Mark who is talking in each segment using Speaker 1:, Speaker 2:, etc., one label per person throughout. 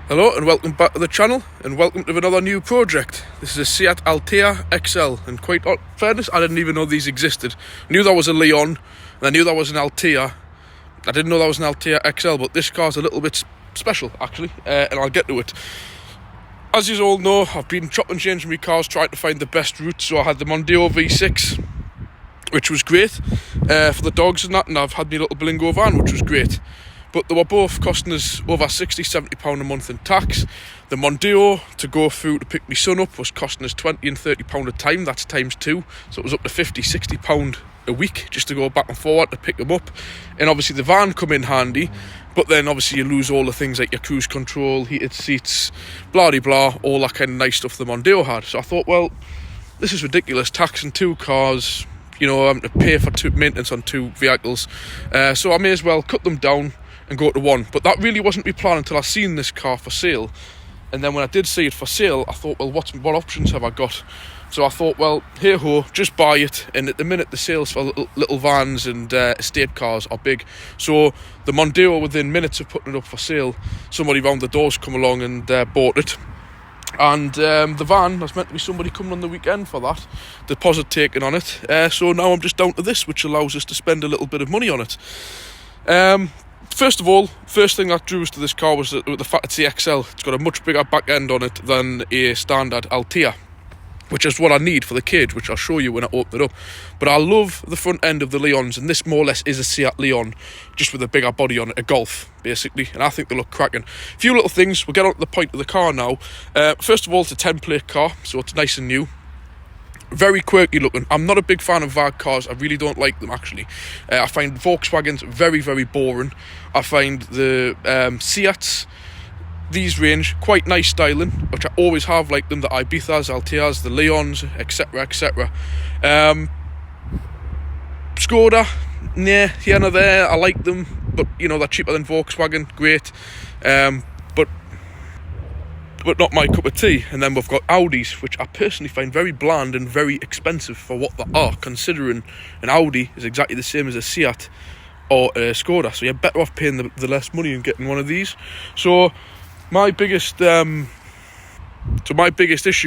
Speaker 1: Hello and welcome back to the channel, and welcome to another new project. This is a Seat Altea XL, and quite fairness, I didn't even know these existed. I knew there was a Leon, and I knew there was an Altea. I didn't know there was an Altea XL, but this car's a little bit special actually, and I'll get to it. As you all know, I've been chopping and changing my cars, trying to find the best route. So I had the Mondeo V6, which was great for the dogs and that, and I've had my little Bilingo van, which was great. But they were both costing us over £60-70 a month in tax. The Mondeo to go through to pick my son up was costing us £20 and £30 a time. That's times two, so it was up to £50-60 a week just to go back and forward to pick them up. And obviously the van come in handy, but then obviously you lose all the things like your cruise control, heated seats, blah de blah, all that kind of nice stuff the Mondeo had. So I thought, well, this is ridiculous, taxing two cars, you know, I'm to pay for maintenance on two vehicles, so I may as well cut them down and go to one. But that really wasn't my plan until I seen this car for sale. And then when I did see it for sale, I thought, well, what options have I got? So I thought, well, hey ho, just buy it. And at the minute, the sales for little vans and estate cars are big. So the Mondeo, within minutes of putting it up for sale, somebody round the doors come along and bought it. And the van, there's meant to be somebody coming on the weekend for that, deposit taken on it. So now I'm just down to this, which allows us to spend a little bit of money on it. First of all, first thing that drew us to this car was the fact it's the XL. It's got a much bigger back end on it than a standard Altea, which is what I need for the cage, which I'll show you when I open it up. But I love the front end of the Leons, and this more or less is a Seat Leon, just with a bigger body on it, a Golf, basically, and I think they look cracking. A few little things, we'll get on to the point of the car now. First of all, it's a 10-plate car, so it's nice and new. Very quirky looking. I'm not a big fan of VAG cars. I really don't like them, actually. I find Volkswagens very, very boring. I find the Seats, these range, quite nice styling, which I always have liked them. The Ibizas, Alteas, the Leons, etc, etc. Skoda, yeah, here and there, I like them, but you know, they're cheaper than Volkswagen, great. But not my cup of tea. And then we've got Audis, which I personally find very bland and very expensive for what they are, considering an Audi is exactly the same as a Seat or a Skoda, so you're better off paying the less money and getting one of these. So my biggest issue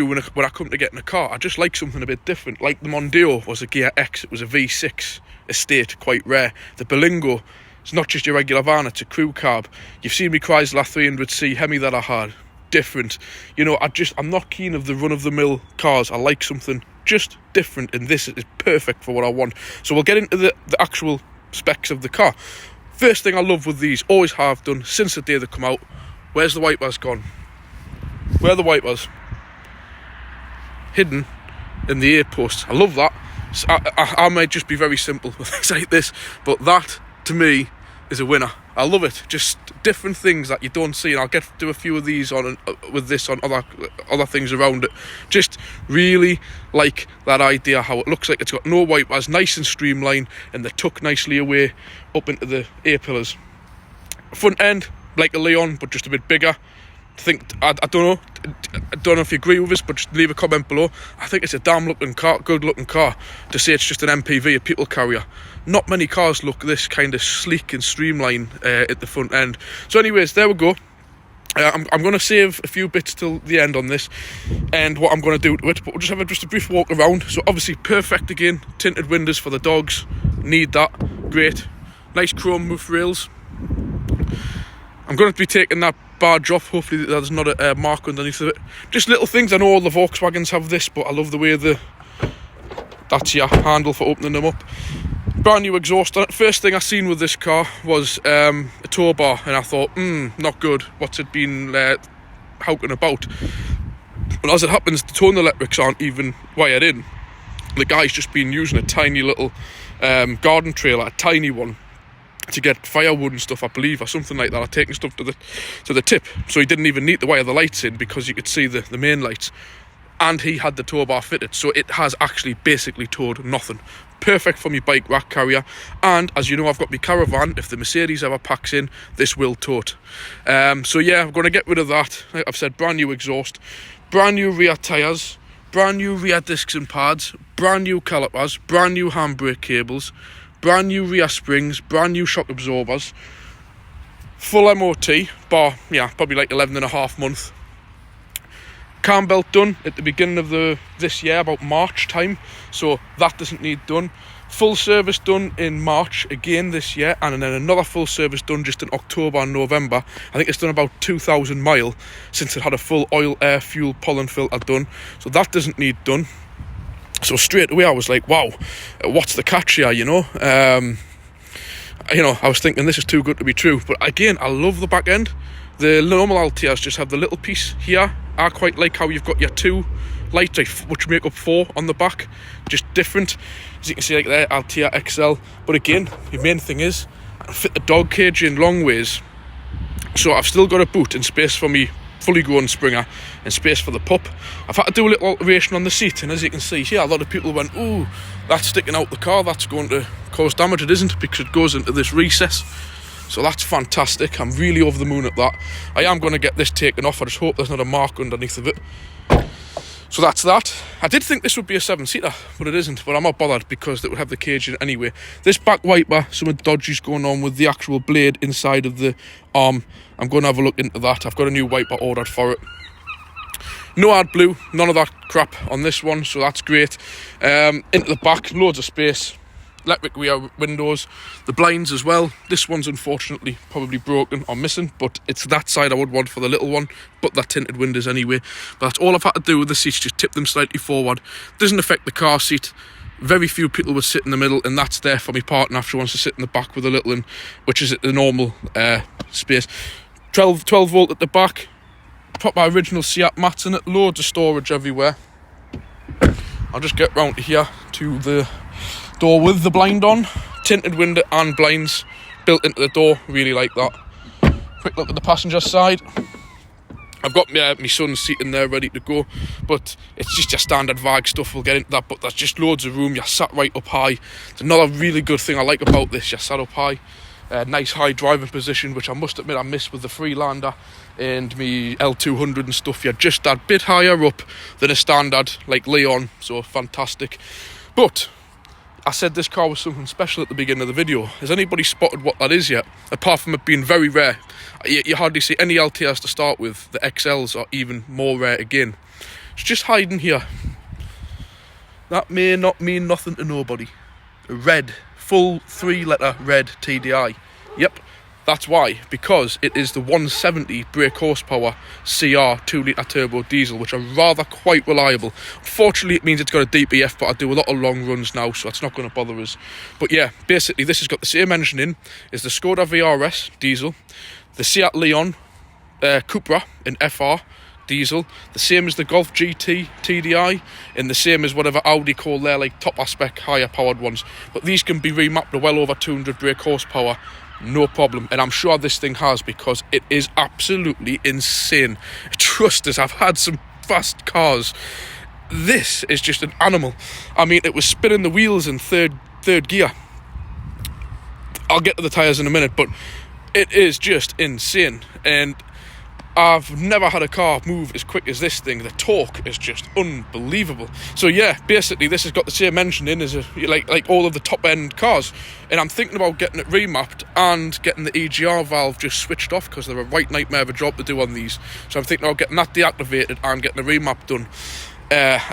Speaker 1: when I come to getting a car, I just like something a bit different. Like the Mondeo was a Gear X, it was a V6 estate, quite rare. The Bilingo, it's not just your regular van, it's a crew cab. You've seen me Chrysler 300C Hemi that I had, different. You know, I'm not keen of the run-of-the-mill cars. I like something just different, and this is perfect for what I want. So we'll get into the actual specs of the car. First thing I love with these, always have done since the day they come out, where's the wipers gone? Where are the wipers? Hidden in the air posts. I love that. So I might just be very simple with things like this, but that to me is a winner. I love it. Just different things that you don't see, and I'll get to a few of these on with this on other things around it. Just really like that idea, how it looks like it's got no wipers, nice and streamlined, and they're tucked nicely away up into the A-pillars. Front end like a Leon, but just a bit bigger. I don't know if you agree with us, but just leave a comment below. I think it's a damn looking car, good looking car. To say it's just an MPV, a people carrier. Not many cars look this kind of sleek and streamlined at the front end. So anyways, there we go. I'm going to save a few bits till the end on this and what I'm going to do to it, but we'll just have a brief walk around. So obviously perfect again, tinted windows for the dogs, need that, great. Nice chrome roof rails. I'm going to be taking that badge off, hopefully there's not a mark underneath of it. Just little things. I know all the Volkswagens have this, but I love the way that's your handle for opening them up. Brand new exhaust on it. First thing I seen with this car was a tow bar, and I thought, not good. What's it been howking about? But as it happens, the towing electrics aren't even wired in. The guy's just been using a tiny little garden trailer, a tiny one, to get firewood and stuff, I believe, or something like that, or taking stuff to the tip. So he didn't even need to wire the lights in, because you could see the main lights. And he had the tow bar fitted, so it has actually basically towed nothing. Perfect for my bike rack carrier. And as you know, I've got my caravan. If the Mercedes ever packs in, this will tow it. So yeah, I'm going to get rid of that. Like I've said, brand new exhaust, brand new rear tyres, brand new rear discs and pads, brand new calipers, brand new handbrake cables, brand new rear springs, brand new shock absorbers, full MOT, bar, yeah, probably like 11.5 months. Cam belt done at the beginning of this year, about March time, so that doesn't need done. Full service done in March again this year, and then another full service done just in October and November. I think it's done about 2,000 mile since it had a full oil, air, fuel, pollen filter done, so that doesn't need done. So straight away I was like, wow, what's the catch here, you know? I was thinking this is too good to be true. But again, I love the back end. The normal Alteas just have the little piece here. I quite like how you've got your two lights, which make up 4 on the back, just different. As you can see, like there, Altea XL. But again, the main thing is I can fit the dog cage in long ways, so I've still got a boot and space for me fully grown Springer and space for the pup. I've had to do a little alteration on the seat, and as you can see here, a lot of people went, ooh, that's sticking out the car, that's going to cause damage. It isn't, because it goes into this recess, so that's fantastic. I'm really over the moon at that. I am going to get this taken off. I just hope there's not a mark underneath of it. So that's that. I did think this would be a 7-seater, but it isn't. But I'm not bothered because it would have the cage in it anyway. This back wiper, some of the dodgy's going on with the actual blade inside of the arm. I'm going to have a look into that. I've got a new wiper ordered for it. No AdBlue, none of that crap on this one, so that's great. Into the back, loads of space. Electric rear windows, the blinds as well. This one's unfortunately probably broken or missing, but it's that side I would want for the little one, but they're tinted windows anyway. But that's all I've had to do with the seats, just tip them slightly forward. Doesn't affect the car seat. Very few people would sit in the middle, and that's there for my partner if she wants to sit in the back with the little one, which is at the normal space. 12 volt at the back, proper original Seat mats in it, loads of storage everywhere. I'll just get round to here to the door with the blind on, tinted window and blinds built into the door, really like that. Quick look at the passenger side. I've got my son's seat in there ready to go, but it's just your standard VAG stuff. We'll get into that, but there's just loads of room. You're sat right up high. It's another really good thing I like about this. You're sat up high, nice high driving position, which I must admit I miss with the Freelander and me L200 and stuff. You're just that bit higher up than a standard like Leon, so fantastic. But I said this car was something special at the beginning of the video. Has anybody spotted what that is yet? Apart from it being very rare. You hardly see any Alteas to start with. The XLs are even more rare again. It's just hiding here. That may not mean nothing to nobody. Red, full 3-letter red TDI. Yep, that's why. Because it is the 170 brake horsepower CR 2-litre turbo diesel, which are rather quite reliable. Unfortunately, it means it's got a DPF, but I do a lot of long runs now, so it's not going to bother us. But yeah, basically this has got the same engine in as the Skoda VRS diesel, the Seat Leon Cupra in FR diesel, the same as the Golf GT TDI, and the same as whatever Audi call their like top spec higher powered ones. But these can be remapped to well over 200 brake horsepower, no problem. And I'm sure this thing has, because it is absolutely insane. Trust us, I've had some fast cars. This is just an animal. I mean, it was spinning the wheels in third gear. I'll get to the tyres in a minute, but it is just insane. And I've never had a car move as quick as this thing. The torque is just unbelievable. So yeah, basically this has got the same engine in as like all of the top end cars, and I'm thinking about getting it remapped and getting the EGR valve just switched off, because they're a right nightmare of a job to do on these. So I'm thinking about getting that deactivated and getting the remap done.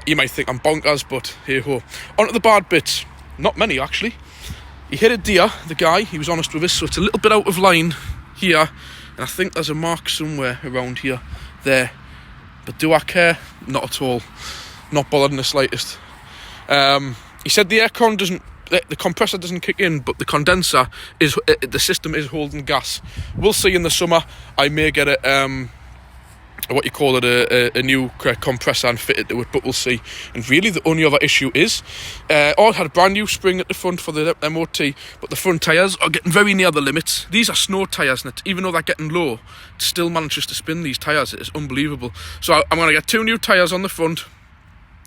Speaker 1: You might think I'm bonkers, but hey ho. On to the bad bits. Not many actually. He hit a deer, the guy, he was honest with us, so it's a little bit out of line here. And I think there's a mark somewhere around here, there. But do I care? Not at all. Not bothered in the slightest. He said the aircon doesn't, the compressor doesn't kick in, but the condenser is, the system is holding gas. We'll see in the summer. I may get it, what you call it, a new compressor and fit it to it, but we'll see. And really the only other issue is all had a brand new spring at the front for the MOT, but the front tyres are getting very near the limits. These are snow tyres, and even though they're getting low, it still manages to spin these tyres. It is unbelievable. So I'm going to get 2 new tyres on the front.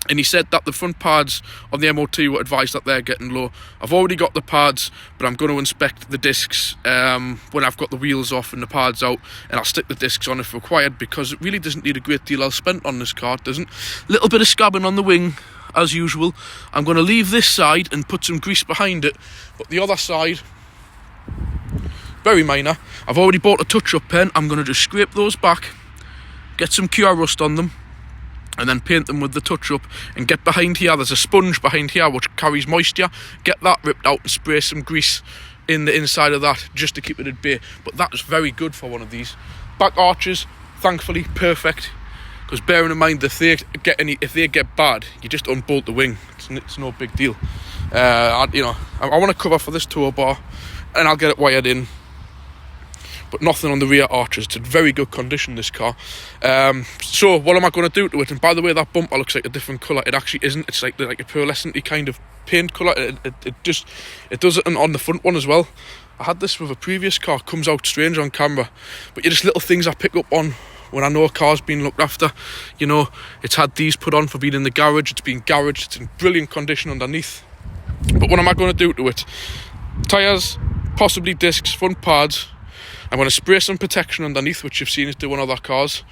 Speaker 1: And he said that the front pads on the MOT were advised that they're getting low. I've already got the pads, but I'm going to inspect the discs when I've got the wheels off and the pads out, and I'll stick the discs on if required, because it really doesn't need a great deal else spent on this car, it doesn't. Little bit of scabbing on the wing, as usual. I'm going to leave this side and put some grease behind it, but the other side, very minor. I've already bought a touch-up pen. I'm going to just scrape those back, get some cure rust on them, and then paint them with the touch-up, and get behind here. There's a sponge behind here which carries moisture. Get that ripped out and spray some grease in the inside of that just to keep it at bay. But that is very good for one of these. Back arches, thankfully, perfect. Because bearing in mind, if they get bad, you just unbolt the wing. It's no big deal. I want to cover for this tow bar, and I'll get it wired in. But nothing on the rear arches. It's in very good condition, this car. So what am I going to do to it? And by the way, that bumper looks like a different colour. It actually isn't. It's like a pearlescent-y kind of paint colour. It does it on the front one as well. I had this with a previous car. It comes out strange on camera, but you're just little things I pick up on when I know a car's been looked after. You know, it's had these put on for being in the garage. It's been garaged. It's in brilliant condition underneath. But what am I going to do to it? Tyres, possibly discs, front pads. I'm going to spray some protection underneath, which you've seen us do on other cars.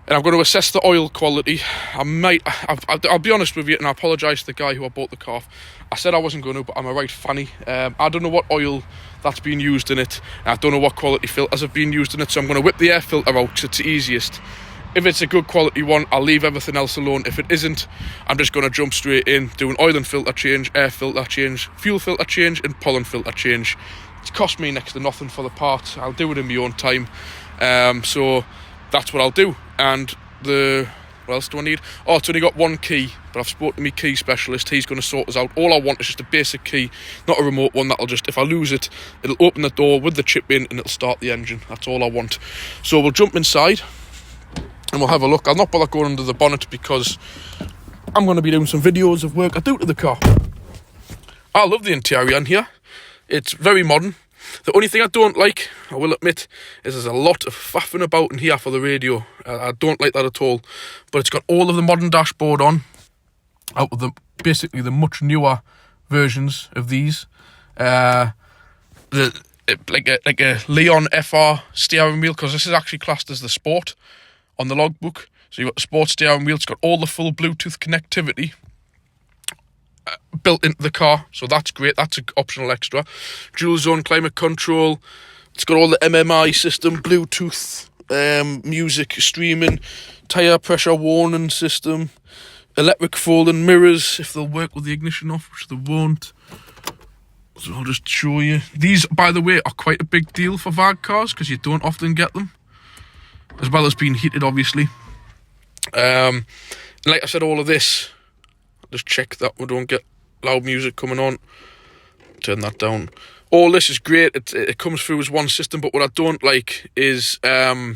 Speaker 1: And I'm going to assess the oil quality. I'll be honest with you, and I apologise to the guy who I bought the car off. I said I wasn't going to, but I'm a right fanny. I don't know what oil that's been used in it. I don't know what quality filters have been used in it, so I'm going to whip the air filter out because it's the easiest. If it's a good quality one, I'll leave everything else alone. If it isn't, I'm just going to jump straight in, do an oil and filter change, air filter change, fuel filter change, and pollen filter change. It's cost me next to nothing for the parts. I'll do it in my own time. So that's what I'll do. And what else do I need? Oh, it's only got one key, but I've spoken to my key specialist. He's going to sort us out. All I want is just a basic key, not a remote one that'll just, if I lose it, it'll open the door with the chip in and it'll start the engine. That's all I want. So we'll jump inside and we'll have a look. I'll not bother going under the bonnet because I'm going to be doing some videos of work I do to the car. I love the interior in here. It's very modern. The only thing I don't like, I will admit, is there's a lot of faffing about in here for the radio. I don't like that at all. But it's got all of the modern dashboard on, out of basically the much newer versions of these. Like a Leon FR steering wheel, because this is actually classed as the Sport on the logbook. So you've got the Sport steering wheel. It's got all the full Bluetooth connectivity built into the car, so that's great. That's an optional extra. Dual zone climate control. It's got all the MMI system, Bluetooth, music streaming, tyre pressure warning system, electric folding mirrors if they'll work with the ignition off, which they won't. So I'll just show you. These, by the way, are quite a big deal for VAG cars because you don't often get them, as well as being heated, obviously. Like I said, all of this, just check that we don't get loud music coming on. Turn that down. All this is great. It comes through as one system, but what I don't like is to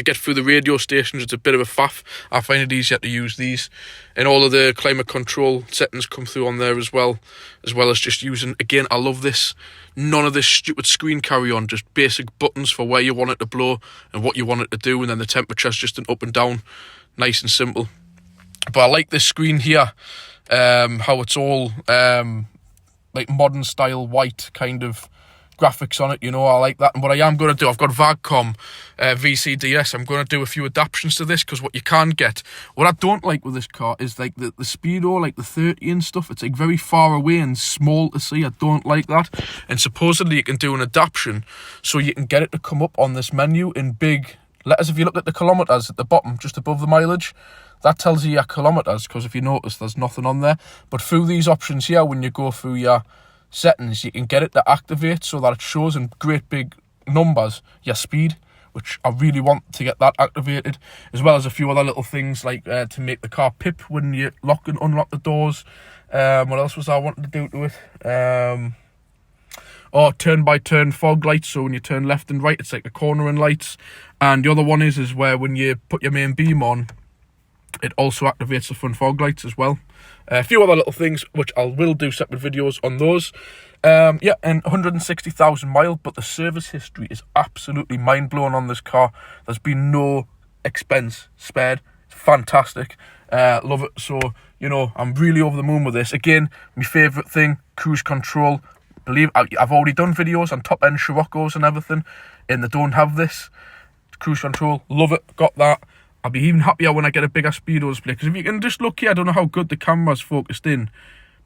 Speaker 1: get through the radio stations. It's a bit of a faff. I find it easier to use these, and all of the climate control settings come through on there as well as just using, again, I love this, none of this stupid screen carry on, just basic buttons for where you want it to blow and what you want it to do, and then the temperature's just an up and down, nice and simple. But I like this screen here, how it's all like modern style white kind of graphics on it, you know. I like that. And what I am going to do, I've got Vagcom VCDS. I'm going to do a few adaptations to this, because what you can get, what I don't like with this car is like the speedo, like the 30 and stuff, it's like very far away and small to see. I don't like that. And supposedly you can do an adaptation so you can get it to come up on this menu in big letters. If you look at the kilometres at the bottom, just above the mileage, that tells you your kilometres, because if you notice, there's nothing on there. But through these options here, when you go through your settings, you can get it to activate so that it shows in great big numbers your speed, which I really want to get that activated, as well as a few other little things like to make the car pip when you lock and unlock the doors. What else was I wanting to do to it? Turn by turn fog lights, so when you turn left and right, it's like the cornering lights. And the other one is where when you put your main beam on, it also activates the front fog lights as well. A few other little things which I will do separate videos on those. And 160,000 miles, but the service history is absolutely mind-blowing on this car. There's been no expense spared. It's fantastic. Love it. So, you know, I'm really over the moon with this. Again, my favourite thing, cruise control. I've already done videos on top-end Scirocco's and everything, and they don't have this. Cruise control, love it, got that. I'll be even happier when I get a bigger speedo display, because if you can just look here, I don't know how good the camera's focused in,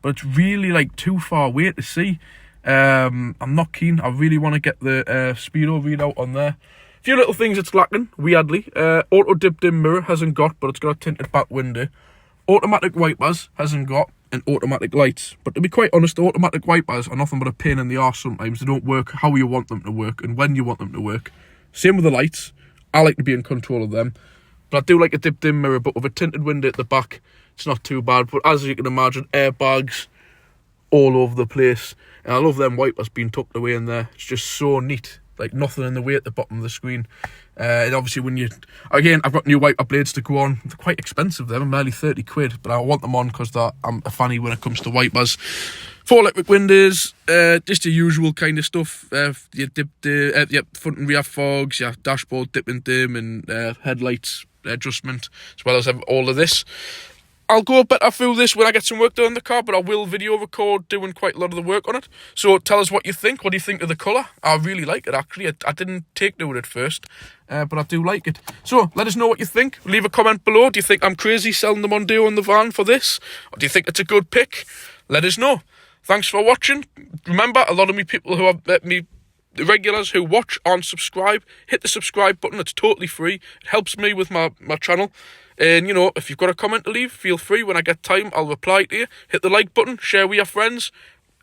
Speaker 1: but it's really like too far away to see. I'm not keen. I really want to get the speedo readout on there. A few little things it's lacking, weirdly. Auto dipped in mirror hasn't got, but it's got a tinted back window. Automatic wipers hasn't got, and automatic lights. But to be quite honest, the automatic wipers are nothing but a pain in the arse sometimes. They don't work how you want them to work and when you want them to work. Same with the lights. I like to be in control of them. But I do like a dipped in mirror, but with a tinted window at the back, it's not too bad. But as you can imagine, airbags all over the place. And I love them wipers being tucked away in there. It's just so neat. Like nothing in the way at the bottom of the screen. And obviously when you... Again, I've got new wiper blades to go on. They're quite expensive. They're nearly 30 quid. But I want them on because I'm a fanny when it comes to wipers. 4 electric windows. Just the usual kind of stuff. Your front and rear fogs. Your dashboard dip and dim. And headlights adjustment. As well as all of this. I'll go better through this when I get some work done on the car, but I will video record doing quite a lot of the work on it. So tell us what you think. What do you think of the colour? I really like it, actually. I didn't take to it at first, but I do like it. So let us know what you think. Leave a comment below. Do you think I'm crazy selling the Mondeo on the van for this? Or do you think it's a good pick? Let us know. Thanks for watching. Remember, a lot of me people who have met me, the regulars who watch aren't subscribed, hit the subscribe button. It's totally free. It helps me with my channel. And, you know, if you've got a comment to leave, feel free. When I get time, I'll reply to you. Hit the like button, share with your friends.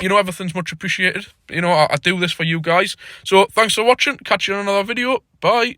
Speaker 1: You know, everything's much appreciated. You know, I do this for you guys. So, thanks for watching. Catch you in another video. Bye.